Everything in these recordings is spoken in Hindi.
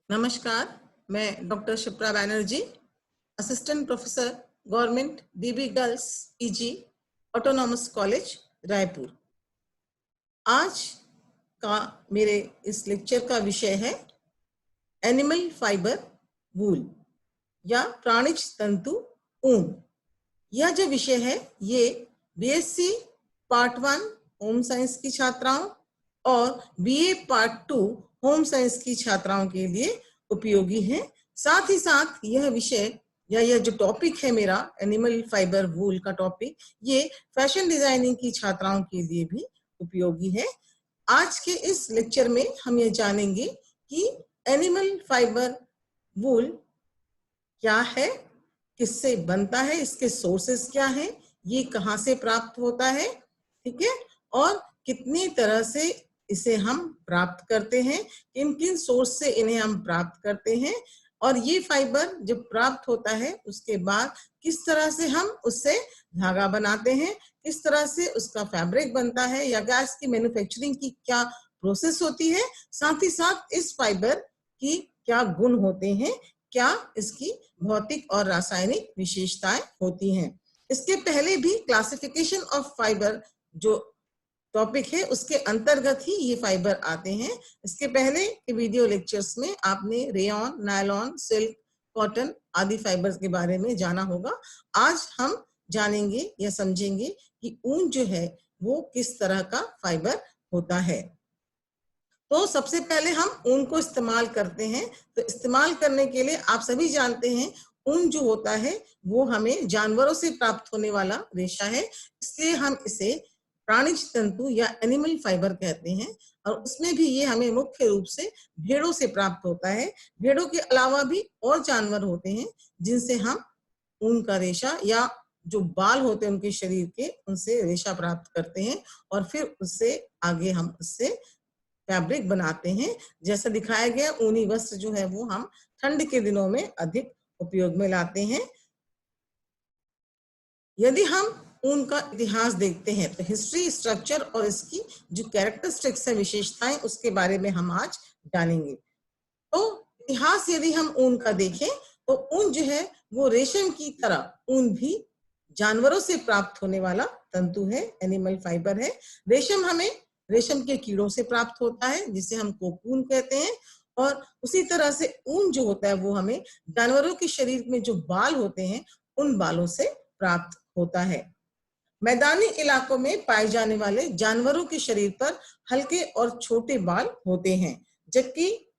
नमस्कार, मैं doctor Shipra Banerjee, assistant professor government BB girls PG autonomous college Raipur. आज का मेरे इस लेक्चर का विषय है एनिमल फाइबर वूल या प्राणिज तंतु ऊन। यह जो विषय है ये बीएससी पार्ट 1 होम साइंस की छात्राओं और बीए पार्ट 2 होम साइंस की छात्राओं के लिए उपयोगी है। साथ ही साथ यह विषय या यह जो टॉपिक है मेरा एनिमल फाइबर वूल का टॉपिक, ये फैशन डिजाइनिंग की छात्राओं के लिए भी उपयोगी है। आज के इस लेक्चर में हम ये जानेंगे कि एनिमल फाइबर वूल क्या है, किससे बनता है, इसके सोर्सेस क्या हैं, ये कहाँ से प्राप्त होता है, ठीक है, और कितनी तरह से इसे हम प्राप्त करते हैं, किन किन सोर्स से इन्हें हम प्राप्त करते हैं, और ये फाइबर जब प्राप्त होता है उसके बाद किस तरह से हम उससे धागा बनाते हैं, किस तरह से उसका फैब्रिक बनता है या गैस की मैन्युफैक्चरिंग की क्या प्रोसेस होती है, साथ ही साथ इस फाइबर की क्या गुण होते हैं, क्या इसकी भौतिक और रासायनिक विशेषताएं होती हैं। इसके पहले भी क्लासिफिकेशन ऑफ फाइबर जो टॉपिक है उसके अंतर्गत ही ये फाइबर आते हैं। इसके पहले के वीडियो लेक्चर्स में आपने रेयॉन, नायलॉन, सिल्क, कॉटन आदि फाइबर्स के बारे में जाना होगा। आज हम जानेंगे या समझेंगे कि ऊन जो है वो किस तरह का फाइबर होता है। तो सबसे पहले हम ऊन को इस्तेमाल करते हैं। तो इस्तेमाल करने के लिए आप सभी जानते हैं ऊन जो होता है वो हमें जानवरों से प्राप्त होने वाला रेशा है, इसलिए हम इसे प्राणिज तंतु या एनिमल फाइबर कहते हैं। और उसमें भी ये हमें मुख्य रूप से भेड़ों से प्राप्त होता है। भेड़ों के अलावा भी और जानवर होते हैं जिनसे हम ऊन का रेशा या जो बाल होते हैं उनके शरीर के, उनसे रेशा प्राप्त करते हैं और फिर उससे आगे हम उससे फैब्रिक बनाते हैं। जैसा दिखाया गया, ऊनी वस्त्र जो है वो हम ठंड के दिनों में अधिक उपयोग में लाते हैं। यदि हम ऊन का इतिहास देखते हैं तो हिस्ट्री, स्ट्रक्चर और इसकी जो कैरेक्टरिस्टिक्स है, विशेषताएं, उसके बारे में हम आज जानेंगे। तो इतिहास यदि हम ऊन का देखें तो ऊन जो है वो रेशम की तरह ऊन भी जानवरों से प्राप्त होने वाला तंतु है, एनिमल फाइबर है। रेशम हमें रेशम के कीड़ों से प्राप्त होता है जिसे हम कोकून कहते हैं, और उसी तरह से ऊन जो होता है वो हमें जानवरों के शरीर में जो बाल होते हैं उन बालों से प्राप्त होता है। मैदानी इलाकों में पाए जाने वाले जानवरों के शरीर पर हल्के और छोटे बाल होते हैं, जबकि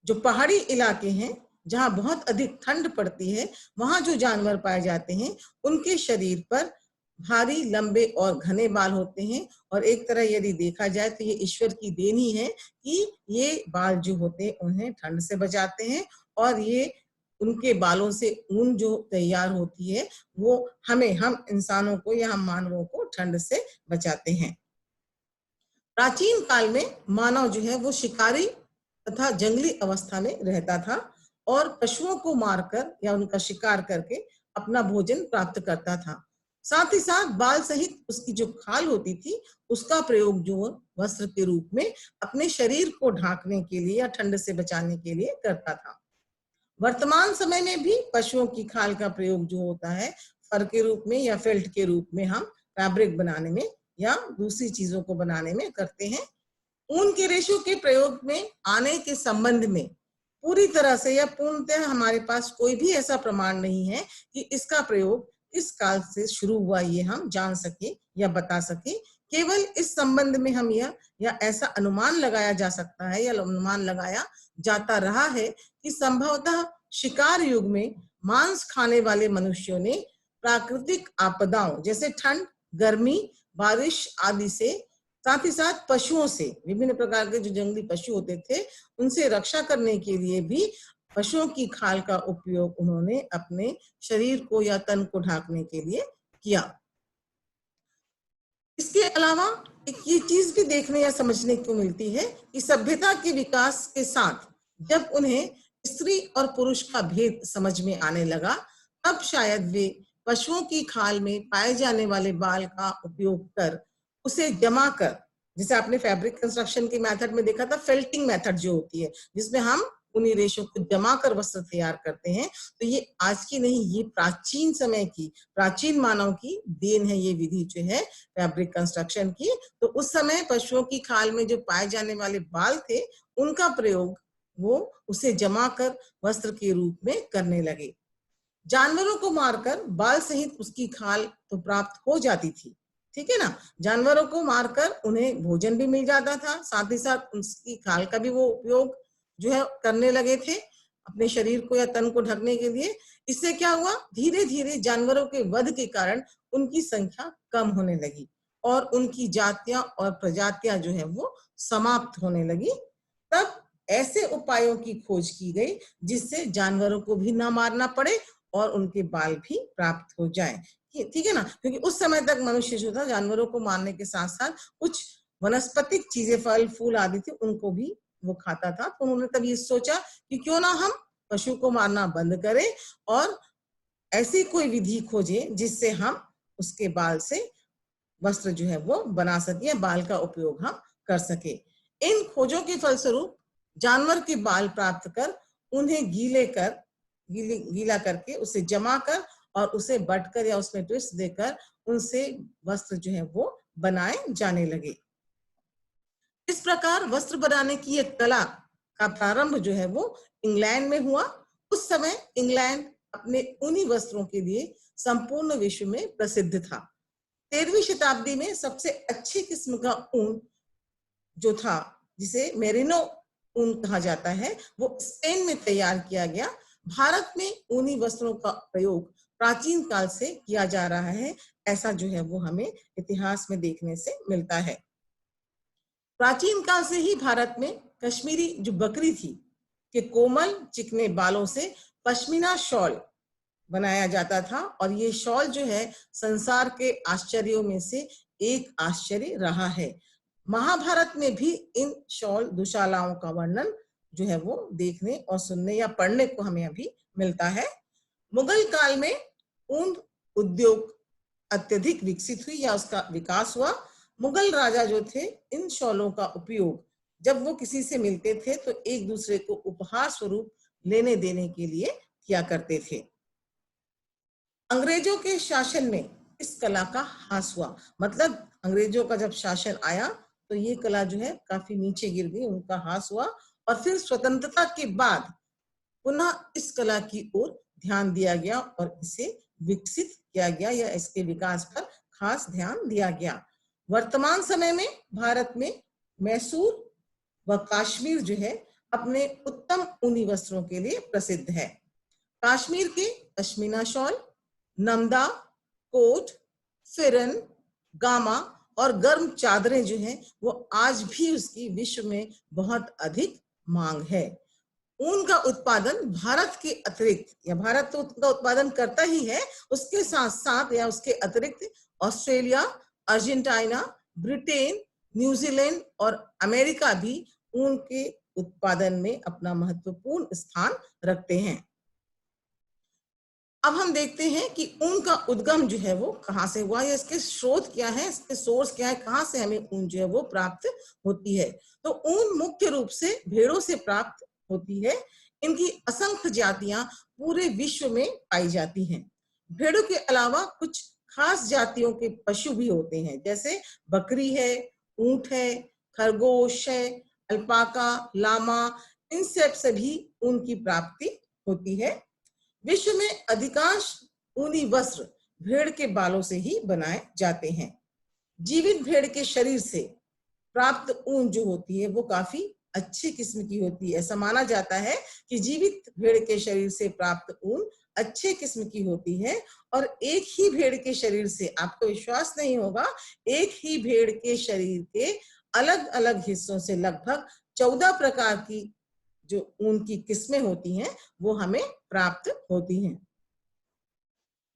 जो पहाड़ी इलाके हैं जहां बहुत अधिक ठंड पड़ती है वहां जो जानवर पाए जाते हैं उनके शरीर पर भारी, लंबे और घने बाल होते हैं। और एक तरह यदि देखा जाए तो ये ईश्वर की देन ही है कि ये बाल जो होते हैं उन्हें ठंड से बचाते हैं, और ये उनके बालों से ऊन जो तैयार होती है वो हम इंसानों को या हम मानवों को ठंड से बचाते हैं। प्राचीन काल में मानव जो है वो शिकारी तथा जंगली अवस्था में रहता था और पशुओं को मारकर या उनका शिकार करके अपना भोजन प्राप्त करता था। साथ ही साथ बाल सहित उसकी जो खाल होती थी उसका प्रयोग जो वस्त्र के रूप में अपने शरीर को ढांकने के लिए या ठंड से बचाने के लिए करता था। वर्तमान समय में भी पशुओं की खाल का प्रयोग जो होता है फर के रूप में या फेल्ट के रूप में हम फैब्रिक बनाने में या दूसरी चीजों को बनाने में करते हैं। ऊन के रेशों के प्रयोग में आने के संबंध में पूरी तरह से या पूर्णतः हमारे पास कोई भी ऐसा प्रमाण नहीं है कि इसका प्रयोग किस काल से शुरू हुआ ये हम जान सके या बता सके। केवल इस संबंध में हम यह या ऐसा अनुमान लगाया जा सकता है या अनुमान लगाया जाता रहा है कि संभवतः शिकार युग में मांस खाने वाले मनुष्यों ने प्राकृतिक आपदाओं जैसे ठंड, गर्मी, बारिश आदि से, साथ ही साथ पशुओं से, विभिन्न प्रकार के जो जंगली पशु होते थे उनसे रक्षा करने के लिए भी पशुओं की खाल का उपयोग उन्होंने अपने शरीर को या तन को ढांकने के लिए किया। इसके अलावा एक ये चीज भी देखने या समझने को मिलती है कि सभ्यता के विकास के साथ जब उन्हें स्त्री और पुरुष का भेद समझ में आने लगा तब शायद वे पशुओं की खाल में पाए जाने वाले बाल का उपयोग कर उसे जमा कर, जैसे आपने फैब्रिक कंस्ट्रक्शन के मेथड में देखा था फेल्टिंग मेथड जो होती है जिसमें हम ऊनी रेशों को जमा कर वस्त्र तैयार करते हैं। तो ये आज की नहीं, ये प्राचीन समय की, प्राचीन मानव की देन है ये विधि जो है फैब्रिक कंस्ट्रक्शन की। तो उस समय पशुओं की खाल में जो पाए जाने वाले बाल थे, उनका प्रयोग वो उसे जमा कर वस्त्र के रूप में करने लगे। जानवरों को मारकर बाल सहित उसकी खाल तो प्राप्त हो जाती थी, ठीक है ना। जानवरों को मारकर उन्हें भोजन भी मिल जाता था, साथ ही साथ उसकी खाल का भी वो उपयोग जो है करने लगे थे अपने शरीर को या तन को ढकने के लिए। इससे क्या हुआ, धीरे धीरे जानवरों के वध के कारण उनकी संख्या कम होने लगी और उनकी जातियां और प्रजातियां जो है वो समाप्त होने लगी। तब ऐसे उपायों की खोज की गई जिससे जानवरों को भी ना मारना पड़े और उनके बाल भी प्राप्त हो जाए, ठीक है ना। क्योंकि उस समय तक मनुष्य जो था जानवरों को मारने के साथ साथ कुछ वनस्पतिक चीजें, फल फूल आदि थी, उनको भी वो खाता था। तो उन्होंने तब ये सोचा कि क्यों ना हम पशु को मारना बंद करें और ऐसी कोई विधि खोजें जिससे हम उसके बाल से वस्त्र जो है वो बना सके, बाल का उपयोग हम कर सके। इन खोजों के फलस्वरूप जानवर के बाल प्राप्त कर उन्हें गीला करके उसे जमा कर और उसे बटकर या उसमें ट्विस्ट देकर उनसे वस्त्र जो है वो बनाए जाने लगे। इस प्रकार वस्त्र बनाने की एक कला का प्रारंभ जो है वो इंग्लैंड में हुआ। उस समय इंग्लैंड अपने ऊनी वस्त्रों के लिए संपूर्ण विश्व में प्रसिद्ध था। 13वीं शताब्दी में सबसे अच्छी किस्म का ऊन जो था, जिसे मेरिनो ऊन कहा जाता है, वो स्पेन में तैयार किया गया। भारत में ऊनी वस्त्रों का प्रयोग प्राचीन काल से किया जा रहा है, ऐसा जो है वो हमें इतिहास में देखने से मिलता है। प्राचीन काल से ही भारत में कश्मीरी जो बकरी थी के कोमल चिकने बालों से पश्मीना शॉल बनाया जाता था और ये शॉल जो है संसार के आश्चर्यों में से एक आश्चर्य रहा है। महाभारत में भी इन शॉल दुशालाओं का वर्णन जो है वो देखने और सुनने या पढ़ने को हमें अभी मिलता है। मुगल काल में ऊन उद्योग अत्यधिक विकसित हुई या उसका विकास हुआ। मुगल राजा जो थे इन शॉलों का उपयोग जब वो किसी से मिलते थे तो एक दूसरे को उपहार स्वरूप लेने देने के लिए किया करते थे। अंग्रेजों के शासन में इस कला का ह्रास हुआ, मतलब अंग्रेजों का जब शासन आया तो ये कला जो है काफी नीचे गिर गई, उनका ह्रास हुआ। और फिर स्वतंत्रता के बाद पुनः इस कला की ओर ध्यान दिया गया और इसे विकसित किया गया या इसके विकास पर खास ध्यान दिया गया। वर्तमान समय में भारत में मैसूर व कश्मीर जो है अपने उत्तम ऊनी वस्त्रों के लिए प्रसिद्ध है। कश्मीर के पश्मीना शॉल, नमदा, कोट, फिरन, गामा और गर्म चादरें जो हैं वो आज भी उसकी विश्व में बहुत अधिक मांग है। ऊन का उत्पादन भारत के अतिरिक्त, या भारत तो उसका उत्पादन करता ही है, उसके साथ साथ या उसके अतिरिक्त ऑस्ट्रेलिया, अर्जेंटीना, ब्रिटेन, न्यूजीलैंड और अमेरिका भी ऊन के उत्पादन में अपना महत्वपूर्ण स्थान रखते हैं। अब हम देखते हैं कि ऊन का उद्गम जो है वो कहाँ से हुआ या इसके स्रोत क्या है, इसके सोर्स क्या है, कहाँ से हमें ऊन जो है वो प्राप्त होती है। तो ऊन मुख्य रूप से भेड़ों से प्राप्त होती है। इनकी असंख्य जातियां पूरे विश्व में पाई जाती हैं। भेड़ों के अलावा कुछ खास जातियों के पशु भी होते हैं, जैसे बकरी है, ऊंट है, खरगोश है, अल्पाका, लामा, इन सब से भी ऊन की प्राप्ति होती है। विश्व में अधिकांश ऊनी वस्त्र भेड़ के बालों से ही बनाए जाते हैं। जीवित भेड़ के शरीर से प्राप्त ऊन जो होती है वो काफी अच्छी किस्म की होती है। ऐसा माना जाता है कि जीवित भेड़ के शरीर से प्राप्त ऊन अच्छे किस्म की होती है और एक ही भेड़ के शरीर से, आपको विश्वास नहीं होगा, एक ही भेड़ के शरीर के अलग अलग हिस्सों से लगभग 14 प्रकार की जो ऊन की किस्में होती हैं वो हमें प्राप्त होती हैं।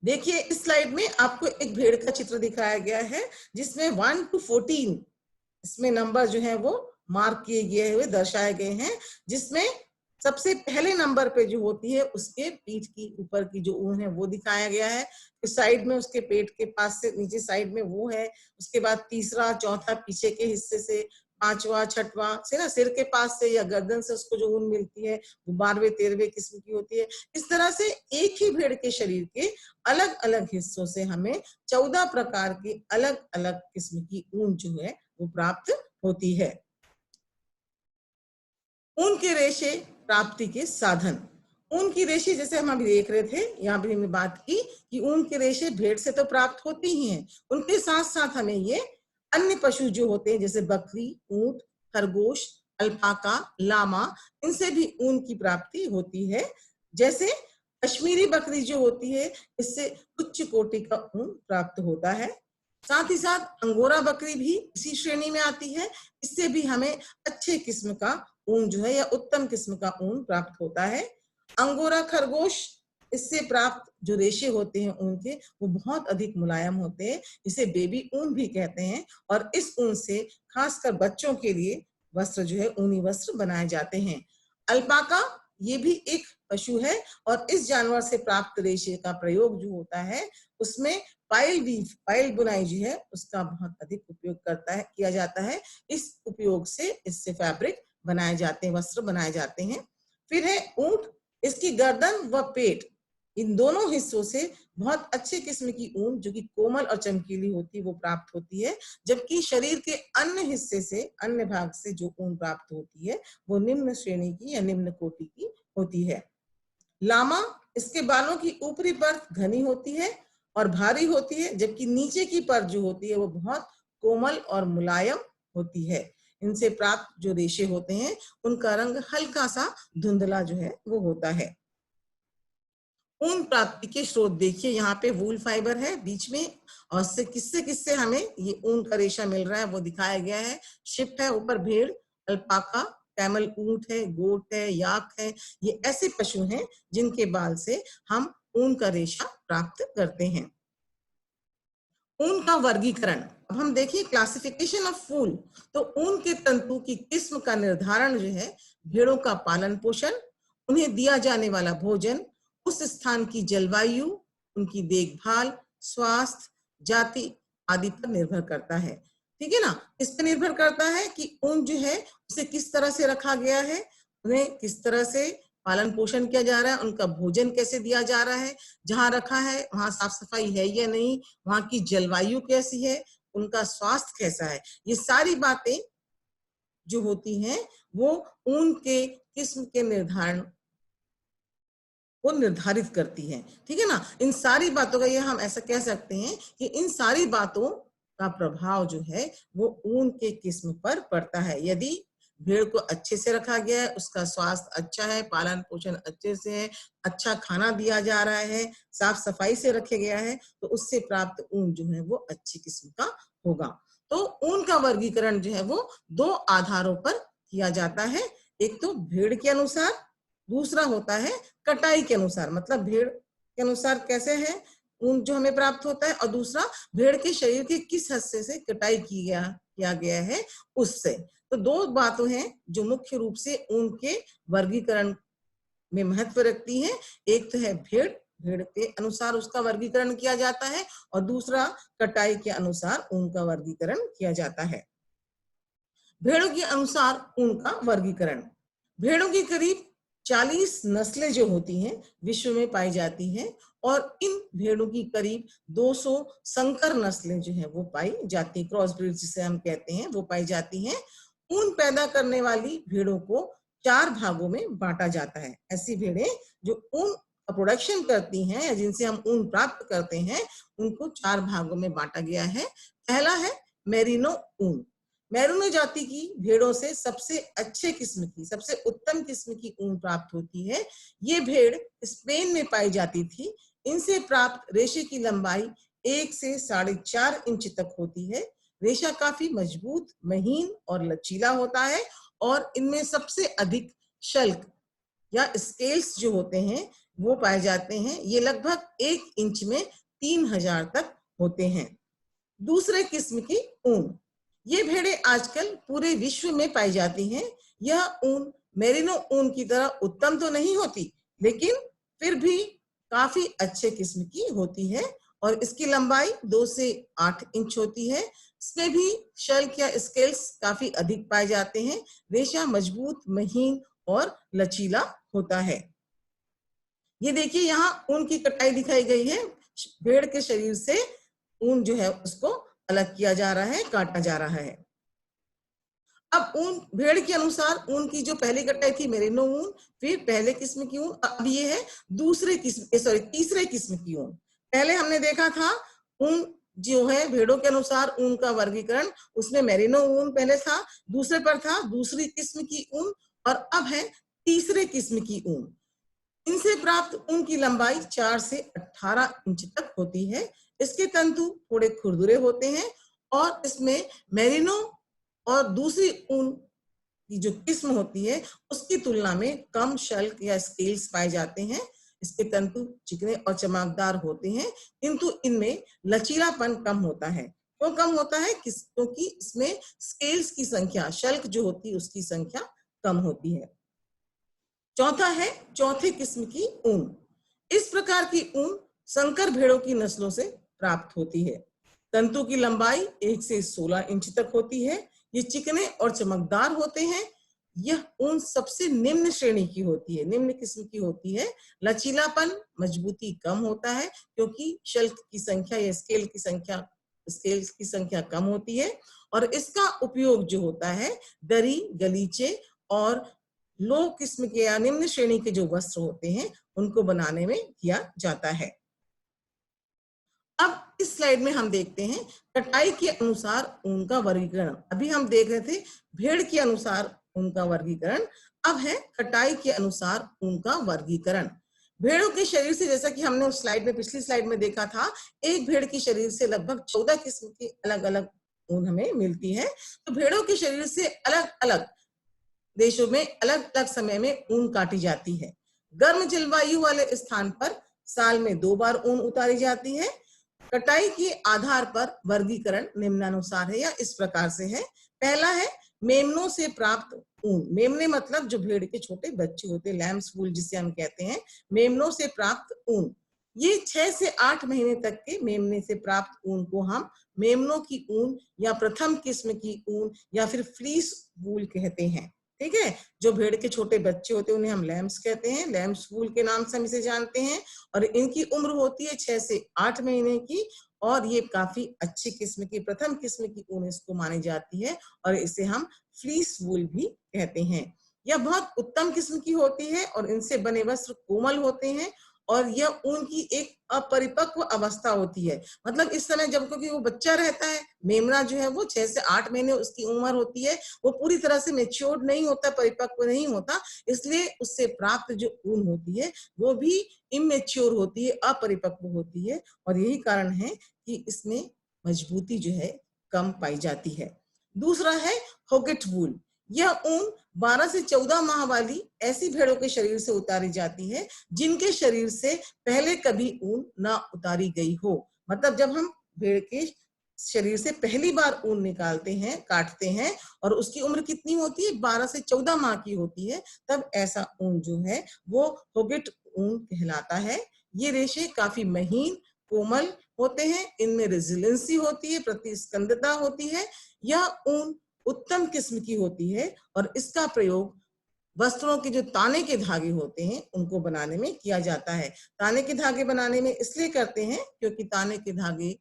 देखिए इस स्लाइड में आपको एक भेड़ का चित्र दिखाया गया है जिसमें 1 to 14 इसमें नंबर जो है वो मार्क किए गए हुए दर्शाए गए हैं, जिसमें सबसे पहले नंबर पे जो होती है उसके पीठ की ऊपर की जो ऊन है वो दिखाया गया है। तो साइड में उसके पेट के पास से नीचे साइड में वो है, उसके बाद तीसरा, चौथा पीछे के हिस्से से, पांचवा छठवा से ना सिर के पास से या गर्दन से उसको जो ऊन मिलती है वो 12वें 13वें किस्म की होती है। इस तरह से एक ही भेड़ के शरीर के अलग अलग हिस्सों से हमें 14 प्रकार की अलग अलग किस्म की ऊन जो है वो प्राप्त होती है। ऊन के रेशे प्राप्ति के साधन। ऊन की रेशे जैसे हम अभी देख रहे थे, यहाँ भी हमने बात की कि ऊन के रेशे भेड़ से तो प्राप्त होती ही हैं, उनके साथ साथ हमें ये अन्य पशु जो होते हैं जैसे बकरी, ऊंट, खरगोश, अल्पाका, लामा, इनसे भी ऊन की प्राप्ति होती है। जैसे कश्मीरी बकरी जो होती है, इससे उच्च कोटि का ऊन प्राप्त होता है। साथ ही साथ अंगोरा बकरी भी इसी श्रेणी में आती है, इससे भी हमें अच्छे किस्म का ऊन जो है या उत्तम किस्म का ऊन प्राप्त होता है। अंगोरा खरगोश, इससे प्राप्त जो रेशे होते हैं ऊन के वो बहुत अधिक मुलायम होते हैं, इसे बेबी ऊन भी कहते हैं, और इस ऊन से खासकर बच्चों के लिए वस्त्र जो है ऊनी वस्त्र बनाए जाते हैं। अल्पाका ये भी एक पशु है और इस जानवर से प्राप्त रेशे का प्रयोग जो होता है उसमें पाइल वीव, पाइल बुनाई जो है उसका बहुत अधिक उपयोग किया जाता है। इस उपयोग से इससे फैब्रिक बनाए जाते हैं, वस्त्र बनाए जाते हैं। फिर है ऊंट, इसकी गर्दन व पेट, इन दोनों हिस्सों से बहुत अच्छे किस्म की ऊन जो कि कोमल और चमकीली होती है वो प्राप्त होती है, जबकि शरीर के अन्य हिस्से से, अन्य भाग से जो ऊन प्राप्त होती है वो निम्न श्रेणी की या निम्न कोटि की होती है। लामा, इसके बालों की ऊपरी परत घनी होती है और भारी होती है, जबकि नीचे की परत जो होती है वो बहुत कोमल और मुलायम होती है। इनसे प्राप्त जो रेशे होते हैं उनका रंग हल्का सा धुंधला जो है वो होता है। ऊन प्राप्ति के स्रोत देखिए, यहाँ पे वूल फाइबर है बीच में, और से किससे किससे हमें ये ऊन का रेशा मिल रहा है वो दिखाया गया है। शिप है, ऊपर भेड़, अल्पाका, कैमल ऊंट है, गोट है, याक है, ये ऐसे पशु हैं जिनके बाल से हम ऊन का रेशा प्राप्त करते हैं। ऊन का वर्गीकरण, अब हम देखिए क्लासिफिकेशन ऑफ वूल। तो ऊन के तंतु की किस्म का निर्धारण जो है भेड़ों का पालन पोषण, उन्हें दिया जाने वाला भोजन, उस स्थान की जलवायु, उनकी देखभाल, स्वास्थ्य, जाति आदि पर निर्भर करता है। ठीक है ना, इस पर निर्भर करता है कि ऊन जो है उसे किस तरह से रखा गया है, उन्हें किस तरह से पालन पोषण किया जा रहा है, उनका भोजन कैसे दिया जा रहा है, जहां रखा है वहां साफ सफाई है या नहीं, वहां की जलवायु कैसी है, उनका स्वास्थ्य कैसा है। ये सारी बातें जो होती हैं वो ऊन के किस्म के निर्धारण को निर्धारित करती है। ठीक है ना, इन सारी बातों का ये हम ऐसा कह सकते हैं कि इन सारी बातों का प्रभाव जो है वो ऊन के किस्म पर पड़ता है। यदि भेड़ को अच्छे से रखा गया है, उसका स्वास्थ्य अच्छा है, पालन पोषण अच्छे से है, अच्छा खाना दिया जा रहा है, साफ सफाई से रखे गया है, तो उससे प्राप्त ऊन जो है वो अच्छी किस्म का होगा। तो ऊन का वर्गीकरण जो है वो दो आधारों पर किया जाता है, एक तो भेड़ के अनुसार, दूसरा होता है कटाई के अनुसार। मतलब भेड़ के अनुसार कैसे है ऊन जो हमें प्राप्त होता है, और दूसरा भेड़ के शरीर के किस हिस्से से कटाई किया गया है उससे। तो दो बातें हैं जो मुख्य रूप से ऊन के वर्गीकरण में महत्व रखती हैं। एक तो है भेड़, भेड़ के अनुसार उसका वर्गीकरण किया जाता है, और दूसरा कटाई के अनुसार ऊन का वर्गीकरण किया जाता है। भेड़ों के अनुसार ऊन का वर्गीकरण, भेड़ों की करीब 40 नस्लें जो होती हैं विश्व में पाई जाती हैं, और इन भेड़ों की करीब 200 संकर नस्लें जो है वो पाई जाती, क्रॉस ब्रीड जिसे हम कहते हैं, वो पाई जाती हैं। ऊन पैदा करने वाली भेड़ों को 4 भागों में बांटा जाता है। ऐसी भेड़ें जो ऊन का प्रोडक्शन करती हैं या जिनसे हम ऊन प्राप्त करते हैं, उनको 4 भागों में बांटा गया है। पहला है मेरिनो ऊन। मेरिनो जाति की भेड़ों से सबसे अच्छे किस्म की, सबसे उत्तम किस्म की ऊन प्राप्त होती है। ये भेड़ स्पेन में पाई जाती थी। इनसे प्राप्त रेशे की लंबाई 1 से 4.5 इंच तक होती है। रेशा काफी मजबूत, महीन और लचीला होता है, और इनमें सबसे अधिक शल्क या स्केल्स जो होते हैं वो पाए जाते हैं। ये लगभग 1 इंच में 3000 तक होते हैं। दूसरे किस्म की ऊन, ये भेड़ें आजकल पूरे विश्व में पाई जाती हैं। यह ऊन मेरिनो ऊन की तरह उत्तम तो नहीं होती, लेकिन फिर भी काफी अच्छे किस्म की होती है, और इसकी लंबाई 2 से 8 इंच होती है। इसमें भी शल्क या स्केल्स काफी अधिक पाए जाते हैं। रेशा मजबूत, महीन और लचीला होता है। ये देखिए यहाँ ऊन की कटाई दिखाई गई है। भेड़ के शरीर से ऊन जो है उसको अलग किया जा रहा है, काटा जा रहा है। अब ऊन भेड़ के अनुसार ऊन की जो पहली कटाई थी मेरिनो ऊन, फिर पहले किस्म की ऊन, अब ये है तीसरे किस्म की ऊन। पहले हमने देखा था ऊन जो है भेड़ों के अनुसार ऊन का वर्गीकरण, उसमें मेरिनो ऊन पहले था, दूसरे पर था दूसरी किस्म की ऊन, और अब है तीसरे किस्म की ऊन। इनसे प्राप्त ऊन की लंबाई 4 से 18 इंच तक होती है। इसके तंतु थोड़े खुरदुरे होते हैं और इसमें मेरिनो और दूसरी ऊन की जो किस्म होती है उसकी तुलना में कम शल्क या स्केल्स पाए जाते हैं। इसके तंतु चिकने और चमकदार होते हैं, किंतु इनमें लचीलापन कम होता है। क्यों कम होता है? क्योंकि इसमें स्केल्स की संख्या, शल्क जो होती है उसकी संख्या कम होती है। चौथा है चौथे किस्म की ऊन। इस प्रकार की ऊन संकर भेड़ों की नस्लों से प्राप्त होती है। तंतु की लंबाई 1 से 16 इंच तक होती है। ये चिकने और चमकदार होते हैं। यह ऊन सबसे निम्न श्रेणी की होती है, निम्न किस्म की होती है। लचीलापन, मजबूती कम होता है क्योंकि शल्क की संख्या या स्केल्स की संख्या कम होती है। और इसका उपयोग जो होता है दरी, गलीचे और लो किस्म के या निम्न श्रेणी के जो वस्त्र होते हैं उनको बनाने में किया जाता है। अब इस स्लाइड में हम देखते हैं कटाई के अनुसार ऊन का वर्गीकरण। अभी हम देख रहे थे भेड़ के अनुसार ऊन का वर्गीकरण, अब है कटाई के अनुसार ऊन का वर्गीकरण। भेड़ों के शरीर से, जैसा कि हमने उस स्लाइड में, पिछली स्लाइड में देखा था, एक भेड़ के शरीर से लगभग 14 किस्म की अलग अलग ऊन हमें मिलती है। तो भेड़ों के शरीर से अलग अलग देशों में अलग अलग समय में ऊन काटी जाती है। गर्म जलवायु वाले स्थान पर साल में 2 बार ऊन उतारी जाती है। कटाई के आधार पर वर्गीकरण निम्नानुसार है या इस प्रकार से है। पहला है मेमनों से प्राप्त ऊन। मेमने मतलब जो भेड़ के छोटे बच्चे होते हैं, लैम्स वूल जिसे हम कहते हैं, मेमनों से प्राप्त ऊन। ये 6 से 8 महीने तक के मेमने से प्राप्त ऊन को हम मेमनों की ऊन या प्रथम किस्म की ऊन या फिर फ्लीस वूल कहते हैं। ठीक है, जो भेड़ के छोटे बच्चे होते हैं उन्हें हम लैम्स कहते हैं, लैम्स वूल के नाम से हम इसे जानते हैं। और इनकी उम्र होती है 6 से 8 महीने की, और ये काफी अच्छी किस्म की, प्रथम किस्म की ऊन इसको मानी जाती है, और इसे हम फ्लीस वूल भी कहते हैं। यह बहुत उत्तम किस्म की होती है और इनसे बने वस्त्र कोमल होते हैं, और यह ऊन की एक अपरिपक्व अवस्था होती है। मतलब इस समय जब, क्योंकि वो बच्चा रहता है, मेमना जो है वो 6 से 8 महीने उसकी उम्र होती है, वो पूरी तरह से मेच्योर्ड नहीं होता, परिपक्व नहीं होता, इसलिए उससे प्राप्त जो ऊन होती है वो भी इमेच्योर होती है, अपरिपक्व होती है, और यही कारण है कि इसमें मजबूती जो है कम पाई जाती है। दूसरा है होगेट वूल। यह ऊन 12 से 14 माह वाली ऐसी भेड़ों के शरीर से उतारी जाती है जिनके शरीर से पहले कभी ऊन ना उतारी गई हो। मतलब जब हम भेड़ के शरीर से पहली बार ऊन निकालते हैं, काटते हैं, और उसकी उम्र कितनी होती है, 12 से 14 माह की होती है, तब ऐसा ऊन जो है वो होगेट ऊन कहलाता है। ये रेशे काफी महीन, कोमल होते हैं, इनमें रेजिलेंसी होती है, प्रतिस्कंदता होती है। यह ऊन उत्तम किस्म की होती है और इसका प्रयोग वस्त्रों के जो ताने के धागे होते हैं उनको बनाने में किया जाता है। ताने के धागे बनाने में इसलिए करते हैं क्योंकि ताने के धागे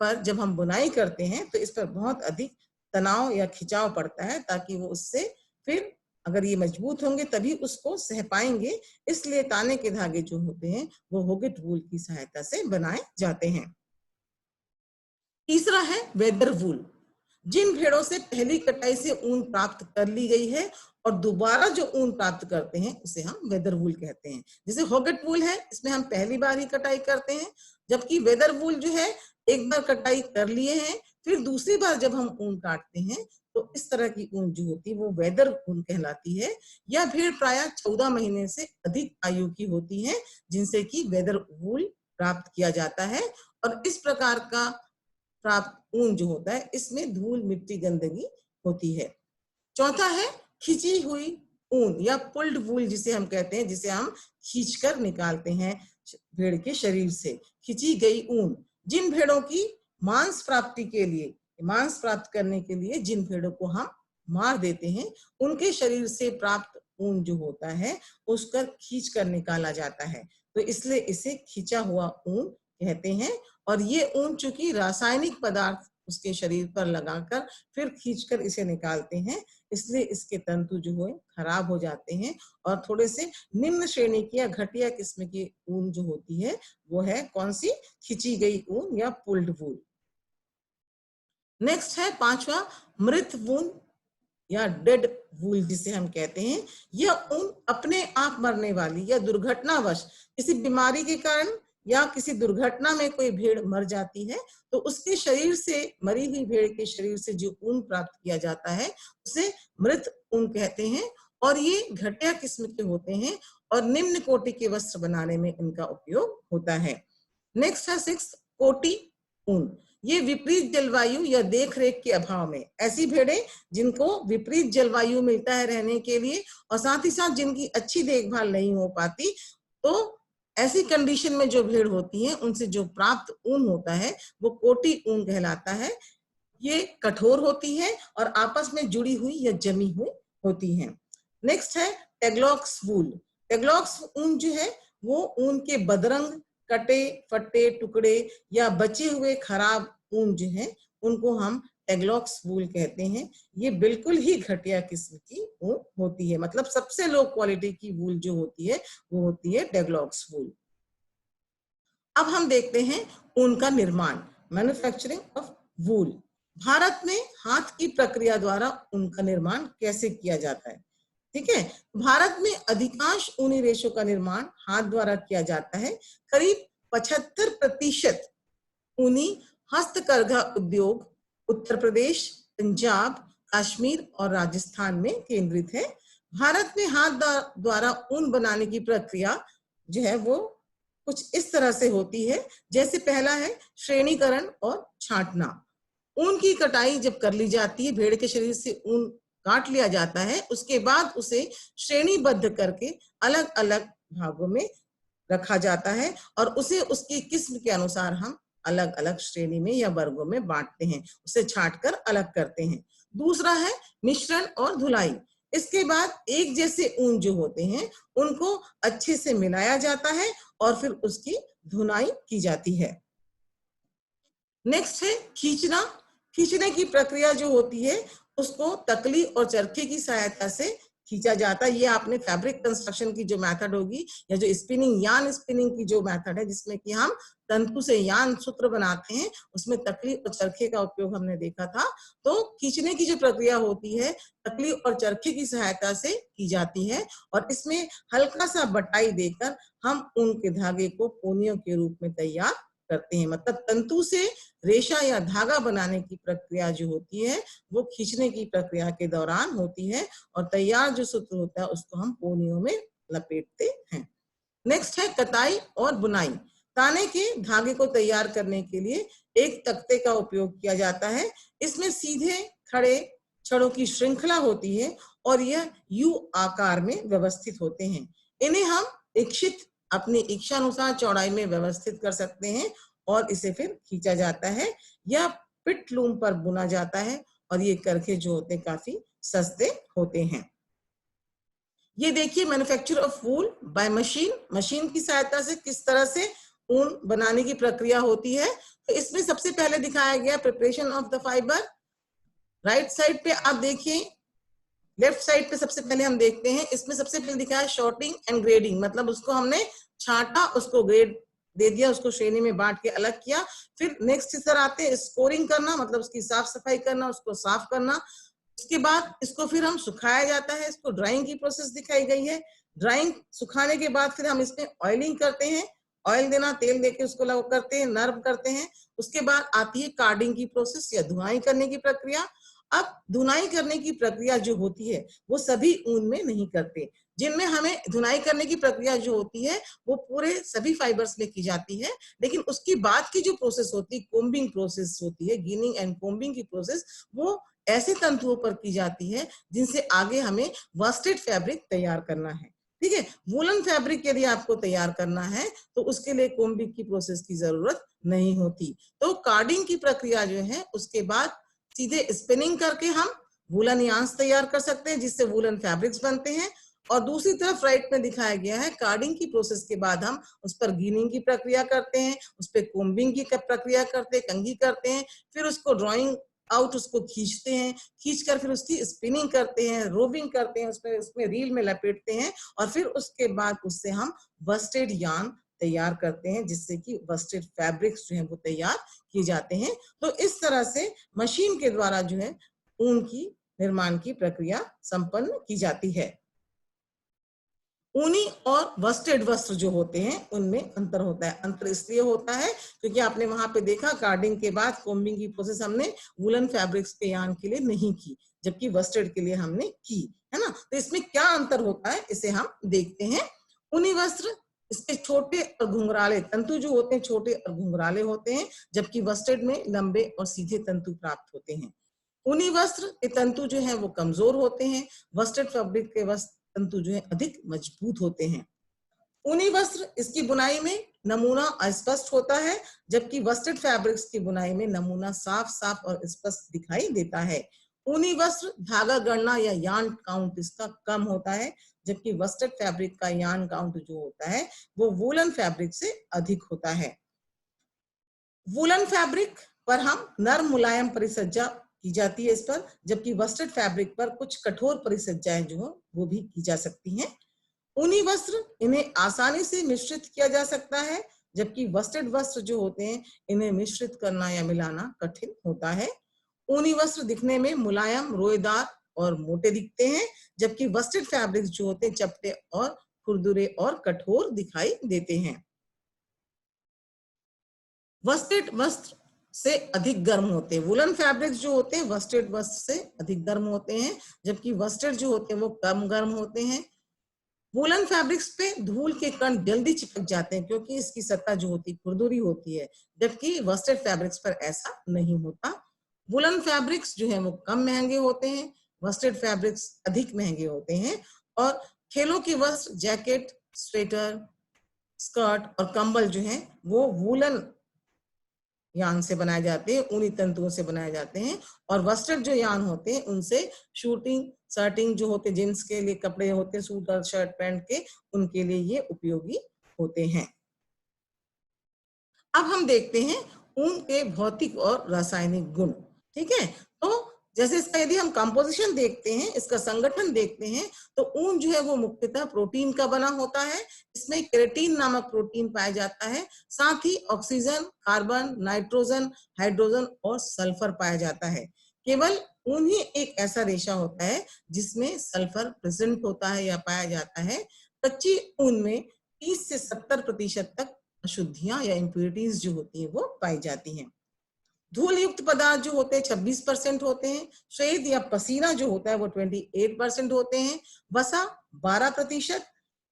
पर जब हम बुनाई करते हैं तो इस पर बहुत अधिक तनाव या खिंचाव पड़ता है, ताकि वो उससे फिर, अगर ये मजबूत होंगे तभी उसको सह पाएंगे। इसलिए ताने के धागे जो होते हैं वो होगेट वूल की सहायता से बनाए जाते हैं। तीसरा है वेदर वूल। जिन भेड़ों से पहली कटाई से ऊन प्राप्त कर ली गई है और दोबारा जो ऊन प्राप्त करते हैं उसे हम वेदर वूल कहते हैं। जैसे होगेट वूल है, इसमें हम पहली बार ही कटाई करते हैं, जबकि वेदर वूल जो है एक बार कटाई कर लिए हैं, फिर दूसरी बार जब हम ऊन काटते हैं तो इस तरह की ऊन जो होती है वो वेदर ऊन कहलाती है। यह भेड़ प्रायः 14 महीने से अधिक आयु की होती है जिनसे कि वेदर वूल प्राप्त किया जाता है। और इस प्रकार का प्राप्त ऊन जो होता है इसमें धूल, मिट्टी, गंदगी होती है। चौथा है खिंची हुई ऊन या पुल्ड वूल जिसे हम कहते हैं, जिसे हम खींचकर निकालते हैं भेड़ के शरीर से। खिंची गई ऊन जिन भेड़ों की मांस प्राप्ति के लिए मांस प्राप्त करने के लिए जिन भेड़ों को हम मार देते हैं उनके शरीर से प्राप्त ऊन जो होता है उसका खींच कर निकाला जाता है, तो इसलिए इसे खींचा हुआ ऊन कहते हैं। और ये ऊन चूंकि रासायनिक पदार्थ उसके शरीर पर लगाकर फिर खींचकर इसे निकालते हैं, इसलिए इसके तंतु जो है खराब हो जाते हैं और थोड़े से निम्न श्रेणी की या घटिया किस्म की ऊन जो होती है वो है कौन सी, खींची गई ऊन या पुल्ड वूल। नेक्स्ट है पांचवा मृत वूल या डेड वूल जिसे हम कहते हैं। यह ऊन अपने आप मरने वाली या दुर्घटनावश किसी बीमारी के कारण या किसी दुर्घटना में कोई भेड़ मर जाती है तो उसके शरीर से, मरी हुई भेड़ के शरीर से जो ऊन प्राप्त किया जाता है उसे मृत ऊन कहते हैं और ये घटिया किस्म के होते हैं और निम्न कोटि के वस्त्र बनाने में इनका उपयोग होता है। नेक्स्ट है 6 कोटि ऊन। ये विपरीत जलवायु या देखरेख के अभाव में, ऐसी भेड़ें जिनको विपरीत जलवायु मिलता है रहने के लिए और साथ ही साथ जिनकी अच्छी देखभाल नहीं हो पाती, तो ऐसी कंडीशन में जो भेड़ होती है उनसे जो प्राप्त ऊन होता है वो कोटि ऊन कहलाता है। ये कठोर होती है और आपस में जुड़ी हुई या जमी हुई होती हैं। नेक्स्ट है टेगलॉक्स वूल। टेगलॉक्स ऊन जो है वो ऊन के बदरंग, कटे फटे टुकड़े या बचे हुए खराब ऊन जो है उनको हम टेगलॉक्स वूल कहते हैं। ये बिल्कुल ही घटिया किस्म की ऊन होती है, मतलब सबसे लो क्वालिटी की वूल जो होती है वो होती है टेगलॉक्स वूल। अब हम देखते हैं ऊन का निर्माण, मैन्युफैक्चरिंग ऑफ वूल। भारत में हाथ की प्रक्रिया द्वारा ऊन का निर्माण कैसे किया जाता है। ठीक है, भारत में अधिकांश ऊनी रेशों का निर्माण हाथ द्वारा किया जाता है। करीब 75% ऊनी हस्तकरघा उद्योग उत्तर प्रदेश, पंजाब, कश्मीर और राजस्थान में केंद्रित है। भारत में हाथ द्वारा ऊन बनाने की प्रक्रिया जो है वो कुछ इस तरह से होती है। जैसे पहला है श्रेणीकरण और छांटना। ऊन की कटाई जब कर ली जाती है, भेड़ के शरीर से ऊन काट लिया जाता है, उसके बाद उसे श्रेणीबद्ध करके अलग अलग भागों में रखा जाता है और उसे उसकी किस्म के अनुसार हम अलग अलग श्रेणी में या वर्गों में बांटते हैं, उसे छांटकर अलग करते हैं। दूसरा है मिश्रण और धुलाई। इसके बाद एक जैसे ऊन जो होते हैं उनको अच्छे से मिलाया जाता है और फिर उसकी धुनाई की जाती है। नेक्स्ट है खींचना। खींचने की प्रक्रिया जो होती है उसको तकली और चरखे की सहायता से खींचा जाता है। ये आपने फैब्रिक कंस्ट्रक्शन की जो मेथड होगी या जो स्पिनिंग, यान स्पिनिंग की जो मेथड है जिसमें कि हम तंतु से यान सूत्र बनाते हैं, उसमें तकली और चरखे का उपयोग हमने देखा था। तो खींचने की जो प्रक्रिया होती है तकली और चरखे की सहायता से की जाती है और इसमें हल्का सा बटाई देकर हम ऊन के धागे को पोनियों के रूप में तैयार करते हैं। मतलब तंतु से रेशा या धागा बनाने की प्रक्रिया जो होती है वो खींचने की प्रक्रिया के दौरान होती है और तैयार जो सूत्र होता है उसको हम पोनियों में लपेटते हैं। नेक्स्ट है कताई और बुनाई। ताने के धागे को तैयार करने के लिए एक तख्ते का उपयोग किया जाता है। इसमें सीधे खड़े छड़ों की श्रृंखला होती है और यह यू आकार में व्यवस्थित होते हैं। इन्हें हम इच्छित अपनी इच्छा अनुसार चौड़ाई में व्यवस्थित कर सकते हैं और इसे फिर खींचा जाता है या पिट लूम पर बुना जाता है और ये करखे जो होते हैं काफी सस्ते होते हैं। ये देखिए manufacture of wool by machine. Machine की सहायता से किस तरह से ऊन बनाने की प्रक्रिया होती है। तो इसमें सबसे पहले दिखाया गया preparation of the fibre. Right side पे आप देखिए, लेफ्ट साइड पे सबसे पहले हम देखते हैं, इसमें सबसे पहले दिखा है शॉर्टिंग एंड ग्रेडिंग, मतलब उसको हमने छांटा, उसको ग्रेड दे दिया, उसको श्रेणी में बांट के अलग किया। फिर नेक्स्ट इस तरह आते हैं स्कोरिंग करना, मतलब उसकी साफ सफाई करना, उसको साफ करना। उसके बाद इसको फिर हम सुखाया जाता है, इसको ड्राइंग की प्रोसेस दिखाई गई है। ड्राइंग सुखाने के बाद फिर हम इसमें ऑयलिंग करते हैं, ऑयल देना, तेल देके उसको लग करते हैं, नर्व करते हैं। उसके बाद आती है कार्डिंग की प्रोसेस या धुनाई करने की प्रक्रिया। अब धुनाई करने की प्रक्रिया जो होती है वो सभी ऊन में नहीं करते। जिनमें हमें धुनाई करने की प्रक्रिया जो होती है वो पूरे सभी फाइबर्स में की जाती है, लेकिन उसकी बाद की जो प्रोसेस होती है, कोम्बिंग प्रोसेस होती है, गिनिंग एंड कोम्बिंग की प्रोसेस, वो ऐसे तंतुओं पर की जाती है जिनसे आगे हमें वॉस्टेड फैब्रिक तैयार करना है। ठीक है, वूलन फैब्रिक यदि आपको तैयार करना है तो उसके लिए कोम्बिंग की प्रोसेस की जरूरत नहीं होती। तो कार्डिंग की प्रक्रिया जो है उसके बाद सीधे स्पिनिंग करके हम वूलन यार्न्स तैयार कर सकते हैं जिससे वूलन फैब्रिक्स बनते हैं। और दूसरी तरफ राइट में दिखाया गया है कार्डिंग की प्रोसेस के बाद हम उस पर गिनिंग की प्रक्रिया करते हैं, उस पर कोम्बिंग की प्रक्रिया करते हैं, कंघी करते हैं, फिर उसको ड्राइंग आउट उसको खींचते हैं, खींचकर फिर उसकी स्पिनिंग करते हैं, रोविंग करते हैं, उसमें रील में लपेटते हैं और फिर उसके बाद उससे हम वस्टेड यार्न तैयार करते हैं जिससे कि वस्टेड फैब्रिक्स जो है वो तैयार किए जाते हैं। तो इस तरह से मशीन के द्वारा जो है ऊन की निर्माण की प्रक्रिया संपन्न की जाती है। ऊनी और वस्टेड वस्त्र जो होते हैं उनमें अंतर होता है। अंतर इसलिए होता है क्योंकि आपने वहां पे देखा कार्डिंग के बाद कोम्बिंग की प्रोसेस हमने वूलन फैब्रिक्स के यार्न के लिए नहीं की, जबकि वस्टेड के लिए हमने की, है ना। तो इसमें क्या अंतर होता है इसे हम देखते हैं। ऊनी वस्त्र इसके छोटे और घुंघराले तंतु जो होते हैं छोटे और घुंघराले होते हैं, जबकि वस्टेड में लंबे और सीधे तंतु प्राप्त होते हैं। ऊनी वस्त्र के तंतु जो है वो कमजोर होते हैं, वस्टेड फैब्रिक के वस्त्र तंतु जो है अधिक मजबूत होते हैं। ऊनी वस्त्र इसकी बुनाई में नमूना अस्पष्ट होता है, जबकि वस्टेड फैब्रिक्स की बुनाई में नमूना साफ साफ और स्पष्ट दिखाई देता है। ऊनी वस्त्र धागा गणना या यार्न काउंट इसका कम होता है, जबकि वस्टेड फैब्रिक का यार्न काउंट जो होता है वो वूलन फैब्रिक से अधिक होता है। वूलन फैब्रिक पर हम नरम मुलायम परिसज्जा की जाती है इस पर, जबकि वस्टेड फैब्रिक पर कुछ कठोर परिसज्जाएं जो हो वो भी की जा सकती हैं। ऊनी वस्त्र इन्हें आसानी से मिश्रित किया जा सकता है, जबकि वस्टेड वस्त्र जो होते हैं इन्हें मिश्रित करना या मिलाना कठिन होता है। ऊनी वस्त्र दिखने में मुलायम, रोएदार और मोटे दिखते हैं, जबकि वस्टेड फैब्रिक्स जो होते हैं चपटे और खुरदुरे और कठोर दिखाई देते हैं। वस्टेड वस्त्र से अधिक गर्म होते हैं। वुलन फैब्रिक्स जो होते हैं वस्टेड वस्त्र से अधिक गर्म होते हैं, जबकि वस्टेड जो होते हैं वो कम गर्म होते हैं। वुलन फैब्रिक्स पे धूल के कण जल्दी चिपक जाते हैं क्योंकि इसकी सतह जो होती है खुरदुरी होती है, जबकि वस्टेड फैब्रिक्स पर ऐसा नहीं होता। वुलन फैब्रिक्स जो है वो कम महंगे होते हैं, वस्टेड फैब्रिक्स अधिक महंगे होते हैं। और खेलों के वस्त्र, जैकेट, स्वेटर, स्कर्ट और कंबल जो है वो वुलन यार्न से बनाए जाते हैं, ऊनी तंतुओं से बनाए जाते हैं। और वस्टेड जो यार्न होते हैं उनसे शूटिंग, शर्टिंग जो होते हैं जेंट्स के लिए कपड़े होते हैं सूट और शर्ट पैंट के, उनके लिए ये उपयोगी होते हैं। अब हम देखते हैं ऊन के भौतिक और रासायनिक गुण। ठीक है, तो जैसे इसका यदि हम कंपोजिशन देखते हैं, इसका संगठन देखते हैं, तो ऊन जो है वो मुख्यतः प्रोटीन का बना होता है। इसमें केराटिन नामक प्रोटीन पाया जाता है, साथ ही ऑक्सीजन, कार्बन, नाइट्रोजन, हाइड्रोजन और सल्फर पाया जाता है। केवल ऊन ही एक ऐसा रेशा होता है जिसमें सल्फर प्रेजेंट होता है या पाया जाता है। कच्ची ऊन में 30 से 70% तक अशुद्धियां या इम्प्योरिटीज जो होती है वो पाई जाती हैं। धूल युक्त पदार्थ जो होते हैं 26% होते हैं। स्वेद या पसीना जो होता है वो 28% होते हैं। वसा 12%,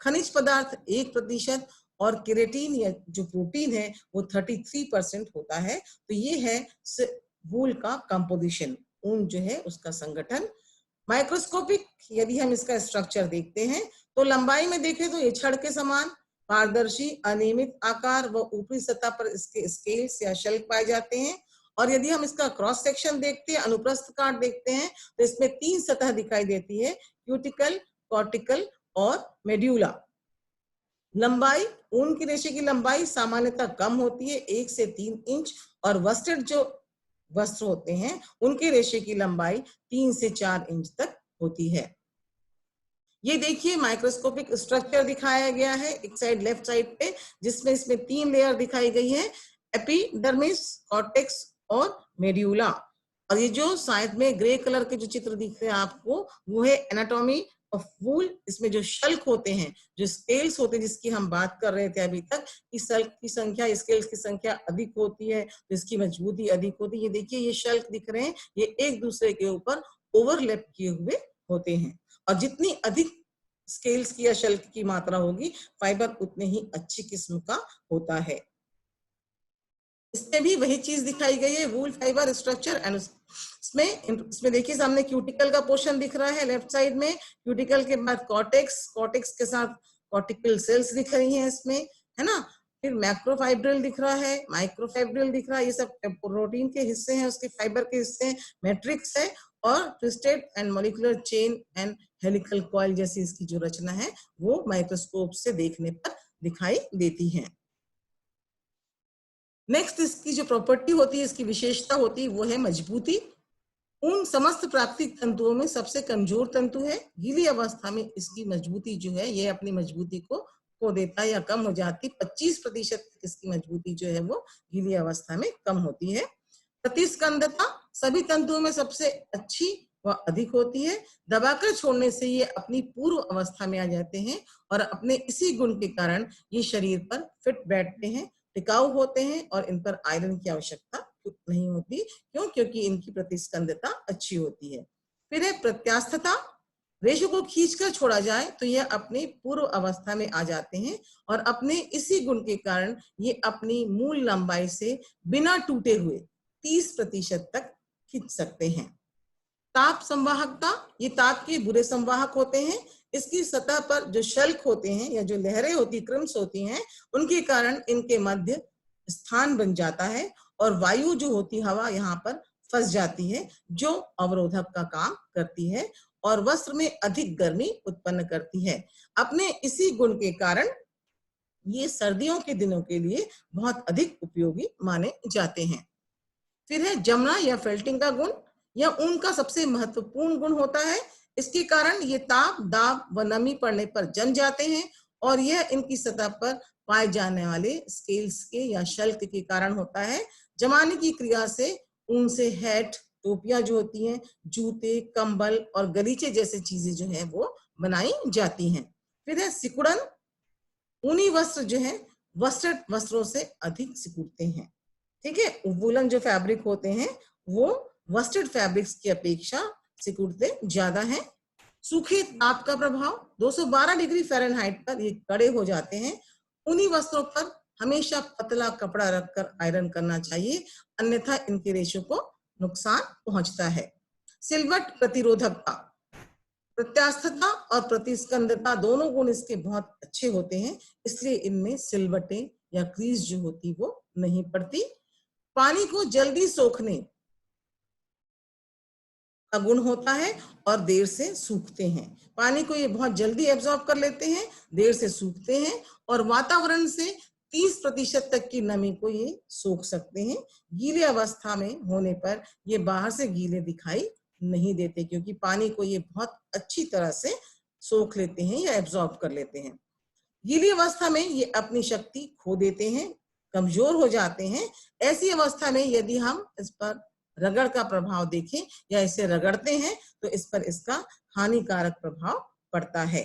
खनिज पदार्थ 1% और केराटिन या जो प्रोटीन है वो 33% होता है। तो ये है वूल का कंपोजिशन, ऊन जो है उसका संगठन। माइक्रोस्कोपिक यदि हम इसका स्ट्रक्चर देखते हैं तो लंबाई में देखें तो ये छड़ के समान पारदर्शी अनियमित आकार व ऊपरी सतह पर इसके स्केल्स या शल्क पाए जाते हैं। और यदि हम इसका क्रॉस सेक्शन देखते हैं, अनुप्रस्थ काट देखते हैं, तो इसमें 3 सतह दिखाई देती है, क्यूटिकल, कॉर्टिकल और मेड्यूला। लंबाई, ऊन की रेशे की लंबाई सामान्यतः कम होती है 1 से 3 इंच, और वस्टेड जो वस्त्र होते हैं उनके रेशे की लंबाई 3 से 4 इंच तक होती है। ये देखिए माइक्रोस्कोपिक स्ट्रक्चर दिखाया गया है एक साइड लेफ्ट साइड पे, जिसमें इसमें 3 लेयर दिखाई गई है, एपिडर्मिस, कॉर्टेक्स और मेड्यूला। और ये जो साइड में ग्रे कलर के जो चित्र दिख रहे हैं आपको वो है एनाटॉमी ऑफ वूल। इसमें जो शल्क होते हैं, जो स्केल्स होते हैं जिसकी हम बात कर रहे थे अभी तक कि शल्क की संख्या, स्केल्स की संख्या अधिक होती है तो इसकी मजबूती अधिक होती है। ये देखिए ये शल्क दिख रहे हैं, ये एक दूसरे के ऊपर ओवरलैप किए हुए होते हैं। और जितनी अधिक स्केल्स की या शल्क की मात्रा होगी, फाइबर उतने ही अच्छी किस्म का होता है। इसमें भी वही चीज दिखाई गई है, वूल फाइबर स्ट्रक्चर। एंड इसमें देखिए सामने क्यूटिकल का पोर्शन दिख रहा है लेफ्ट साइड में, क्यूटिकल के बाद कॉर्टेक्स, कॉर्टेक्स के साथ कॉर्टिकल सेल्स दिख रही हैं इसमें, है ना। फिर मैक्रोफाइब्रिल दिख रहा है, माइक्रोफाइब्रिल दिख रहा है, ये सब प्रोटीन के हिस्से हैं, उसके फाइबर के हिस्से हैं, मैट्रिक्स है, और twisted and molecular chain and helical coil जैसी इसकी जो रचना है वो माइक्रोस्कोप से देखने पर दिखाई देती है। नेक्स्ट इसकी जो प्रॉपर्टी होती है, इसकी विशेषता होती है, वो है मजबूती। उन समस्त प्राकृतिक तंतुओं में सबसे कमजोर तंतु है। गीली अवस्था में इसकी मजबूती जो है ये अपनी मजबूती को खो देता है या कम हो जाती। 25% इसकी मजबूती जो है वो गीली अवस्था में कम होती है। प्रतिस्कंदता सभी तंतुओं में सबसे अच्छी व अधिक होती है। दबाकर छोड़ने से ये अपनी पूर्व अवस्था में आ जाते हैं और अपने इसी गुण के कारण ये शरीर पर फिट बैठते हैं, टिकाऊ होते हैं और इन पर आयरन की आवश्यकता नहीं होती। क्यों? क्योंकि इनकी प्रतिस्कंदता अच्छी होती है। फिर है प्रत्यास्थता। रेशों को खींचकर छोड़ा जाए तो यह अपने पूर्व अवस्था में आ जाते हैं और अपने इसी गुण के कारण ये अपनी मूल लंबाई से बिना टूटे हुए 30% तक खींच सकते हैं। ताप संवाहकता, ये ताप के बुरे संवाहक होते हैं। इसकी सतह पर जो शल्क होते हैं या जो लहरें होती, क्रम्स होती हैं, उनके कारण इनके मध्य स्थान बन जाता है और वायु जो होती, हवा यहाँ पर फंस जाती है, जो अवरोधक का काम करती है और वस्त्र में अधिक गर्मी उत्पन्न करती है। अपने इसी गुण के कारण ये सर्दियों के दिनों के लिए बहुत अधिक उपयोगी माने जाते हैं। फिर है जमना या फेल्टिंग का गुण। यह ऊन का सबसे महत्वपूर्ण गुण होता है। इसके कारण ये ताप, दाब व नमी पड़ने पर जम जाते हैं और यह इनकी सतह पर पाए जाने वाले स्केल्स के या शल्क के कारण होता है। जमाने की क्रिया से ऊन से हैट, टोपियां जो होती हैं, जूते, कंबल और गलीचे जैसे चीजें जो है वो बनाई जाती हैं। फिर है सिकुड़न। ऊनी वस्त्र जो है वस्त्रों से अधिक सिकुड़ते हैं। ठीक है, वूलन जो फैब्रिक होते हैं वो वस्टेड फैब्रिक्स की अपेक्षा सिकुड़ते ज्यादा हैं। सूखे ताप का प्रभाव, 212 डिग्री फ़ारेनहाइट पर ये कड़े हो जाते हैं। ऊनी वस्त्रों पर हमेशा पतला कपड़ा रखकर आयरन करना चाहिए, अन्यथा इनके रेशों को नुकसान पहुंचता है। सिलवट प्रतिरोधकता, प्रत्यास्थता और प्रतिस्कंदता दोनों गुण इसके बहुत अच्छे होते हैं, इसलिए इनमें सिलवटें या क्रीज जो होती वो नहीं पड़ती। पानी को जल्दी सोखने का गुण होता है और देर से सूखते हैं। पानी को ये बहुत जल्दी एब्जॉर्ब कर लेते हैं, देर से सूखते हैं और वातावरण से 30% तक की नमी को ये सोख सकते हैं। गीले अवस्था में होने पर ये बाहर से गीले दिखाई नहीं देते क्योंकि पानी को ये बहुत अच्छी तरह से सोख लेते हैं या एब्जॉर्ब कर लेते हैं। गीली अवस्था में ये अपनी शक्ति खो देते हैं, कमजोर हो जाते हैं। ऐसी अवस्था में यदि हम इस पर रगड़ का प्रभाव देखें या इसे रगड़ते हैं तो इस पर इसका हानिकारक प्रभाव पड़ता है।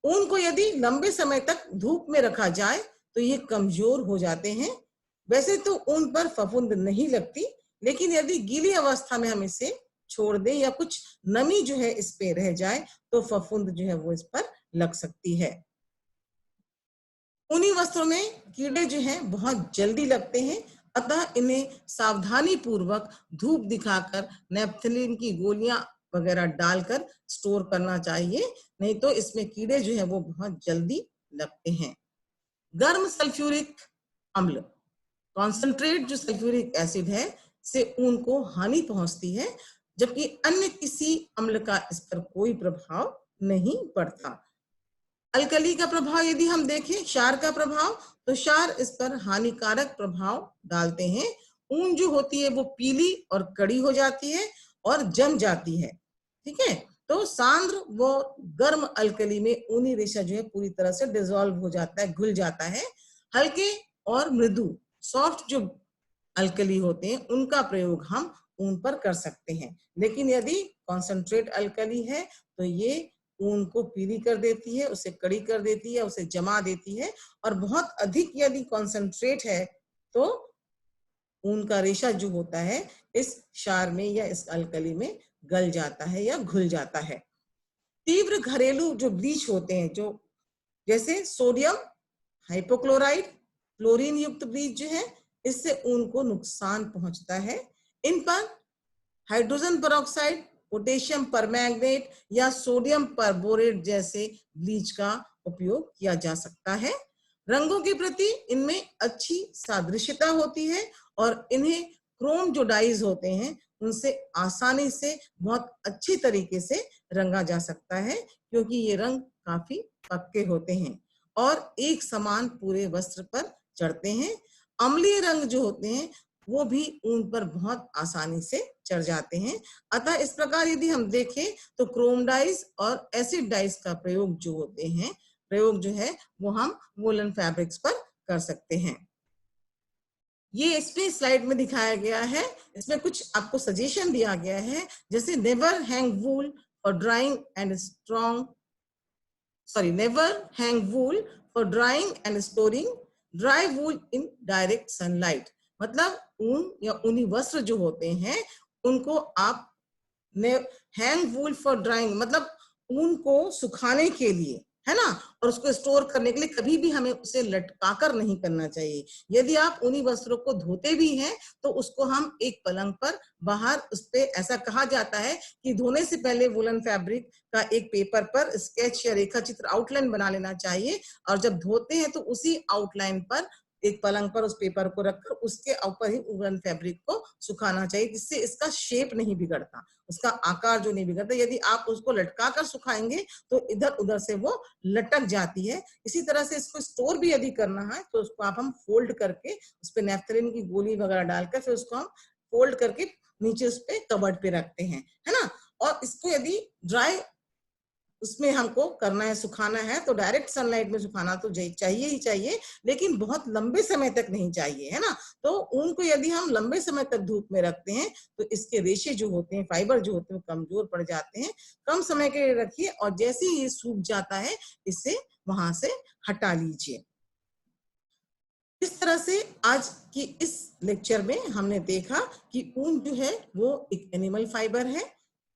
ऊन को यदि लंबे समय तक धूप में रखा जाए तो ये कमजोर हो जाते हैं। वैसे तो ऊन पर फफूंद नहीं लगती, लेकिन यदि गीली अवस्था में हम इसे छोड़ दें या कुछ नमी जो है इस पे रह जाए तो फफूंद जो है वो इस पर लग सकती है। ऊनी वस्त्रों में कीड़े जो हैं बहुत जल्दी लगते हैं, अतः इन्हें सावधानी पूर्वक धूप दिखाकर नेपथलीन की गोलियां वगैरह डालकर स्टोर करना चाहिए, नहीं तो इसमें कीड़े जो है वो बहुत जल्दी लगते हैं। गर्म सल्फ्यूरिक अम्ल, कॉन्सेंट्रेट जो सल्फ्यूरिक एसिड है से ऊन को हानि पहुंचती है, जबकि अन्य किसी अम्ल का इस पर कोई प्रभाव नहीं पड़ता। अल्कली का प्रभाव यदि हम देखें, क्षार का प्रभाव, तो क्षार इस पर हानिकारक प्रभाव डालते हैं। ऊन जो होती है वो पीली और कड़ी हो जाती है और जम जाती है। ठीक है, तो सांद्र वो गर्म अल्कली में ऊनी रेशा जो है पूरी तरह से डिसॉल्व हो जाता है, घुल जाता है। हल्के और मृदु सॉफ्ट जो अल्कली होते हैं उनका प्रयोग हम ऊन पर कर सकते हैं, लेकिन यदि कॉन्सेंट्रेट अल्कली है तो ये ऊन को पीली कर देती है, उसे कड़ी कर देती है, उसे जमा देती है और बहुत अधिक यदि कॉन्सेंट्रेट है तो ऊन का रेशा जो होता है इस क्षार में या इस अल्कली में गल जाता है या घुल जाता है। तीव्र घरेलू जो ब्लीच होते हैं, जो जैसे सोडियम हाइपोक्लोराइड, क्लोरीन युक्त ब्लीच जो है, इससे ऊन को नुकसान पहुंचता है। इन पर हाइड्रोजन पेरोक्साइड, पोटेशियम परमैंगनेट या सोडियम परबोरेट जैसे ब्लीच का उपयोग किया जा सकता है। रंगों के प्रति इनमें अच्छी सादृश्यता होती है और इन्हें क्रोम जो डाइज होते हैं उनसे आसानी से बहुत अच्छी तरीके से रंगा जा सकता है, क्योंकि ये रंग काफी पक्के होते हैं और एक समान पूरे वस्त्र पर चढ़ते हैं। अम्लीय रंग जो होते हैं वो भी ऊन पर बहुत आसानी से चढ़ जाते हैं। अतः इस प्रकार यदि हम देखें तो क्रोम डाइज और एसिड डाइज का प्रयोग जो है वो हम वूलन फैब्रिक्स पर कर सकते हैं। ये इसमें स्लाइड में दिखाया गया है। इसमें कुछ आपको सजेशन दिया गया है, जैसे never hang wool for drawing and never hang wool for drawing and storing dry wool in direct sunlight. मतलब ऊन या ऊनी वस्त्र जो होते हैं उनको आप हैंग वूल फॉर ड्राइंग मतलब ऊन को सुखाने के लिए, है ना, और उसको स्टोर करने के लिए कभी भी हमें उसे लटकाकर नहीं करना चाहिए। यदि आप ऊनी वस्त्रों को धोते भी हैं तो उसको हम एक पलंग पर बाहर उस पे, ऐसा कहा जाता है कि धोने से पहले वुलन फैब्रिक का एक पेपर पर स्केच या रेखा चित्र आउटलाइन बना लेना चाहिए और जब धोते हैं तो उसी आउटलाइन पर एक पलंग पर उस पेपर को रखकर उसके ऊपर ही वुलन फैब्रिक को सुखाना चाहिए, जिससे इसका शेप नहीं बिगड़ता, उसका आकार जो नहीं बिगड़ता। यदि आप उसको लटका कर सुखाएंगे तो इधर उधर से वो लटक जाती है। इसी तरह से इसको स्टोर भी यदि करना है तो उसको आप हम फोल्ड करके उस पर नेफ्थलीन की गोली वगैरह डालकर फिर उसको हम फोल्ड करके नीचे उस पे कबर्ड पे रखते हैं, है ना। और इसको यदि ड्राई उसमें हमको करना है, सुखाना है, तो डायरेक्ट सनलाइट में सुखाना तो चाहिए ही चाहिए, लेकिन बहुत लंबे समय तक नहीं चाहिए, है ना। तो ऊन को यदि हम लंबे समय तक धूप में रखते हैं तो इसके रेशे जो होते हैं, फाइबर जो होते हैं, वो कमजोर पड़ जाते हैं। कम समय के लिए रखिए और जैसे ही ये सूख जाता है इसे वहां से हटा लीजिए। इस तरह से आज की इस लेक्चर में हमने देखा कि ऊन जो है वो एक एनिमल फाइबर है,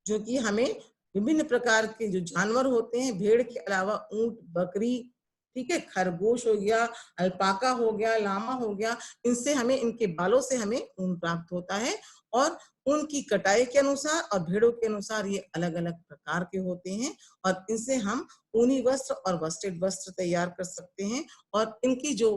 जो कि हमें विभिन्न प्रकार के जो जानवर होते हैं, भेड़ के अलावा ऊंट, बकरी, ठीक है, खरगोश हो गया, अल्पाका हो गया, लामा हो गया, इनसे हमें, इनके बालों से हमें ऊन प्राप्त होता है और उनकी कटाई के अनुसार और भेड़ों के अनुसार ये अलग अलग प्रकार के होते हैं और इनसे हम ऊनी वस्त्र और वस्टेड वस्त्र तैयार कर सकते हैं। और इनकी जो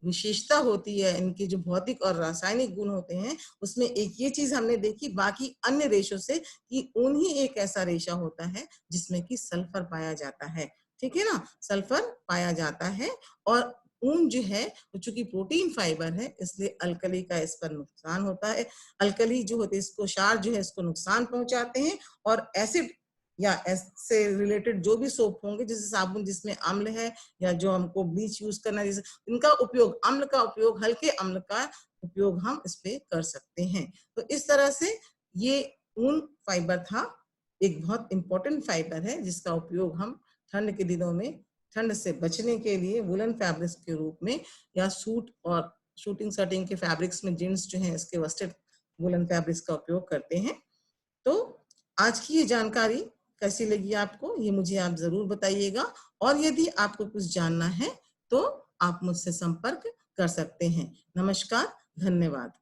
विशेषता होती है, इनके जो भौतिक और रासायनिक गुण होते हैं, उसमें एक ये चीज हमने देखी बाकी अन्य रेशों से कि ऊन ही एक ऐसा रेशा होता है जिसमें कि सल्फर पाया जाता है, ठीक है ना, सल्फर पाया जाता है। और ऊन जो है चूंकि प्रोटीन फाइबर है इसलिए अल्कली का इस पर नुकसान होता है। अल्कली जो होते हैं इसको, क्षार जो है इसको नुकसान पहुंचाते हैं और एसिड या इससे रिलेटेड जो भी सोप होंगे, जैसे साबुन जिसमें अम्ल है या जो हमको ब्लीच यूज करना है, जैसे इनका उपयोग, अम्ल का उपयोग, हल्के अम्ल का उपयोग हम इस पे कर सकते हैं। तो इस तरह से ये ऊन फाइबर था, एक बहुत इंपॉर्टेंट फाइबर है जिसका उपयोग हम ठंड के दिनों में ठंड से बचने के लिए वुलन फैब्रिक्स के रूप में या सूट और शूटिंग शर्टिंग के फैब्रिक्स में जींस जो है इसके वस्टेड वुलन फैब्रिक्स का उपयोग करते हैं। तो आज की ये जानकारी कैसी लगी आपको, ये मुझे आप जरूर बताइएगा और यदि आपको कुछ जानना है तो आप मुझसे संपर्क कर सकते हैं। नमस्कार, धन्यवाद।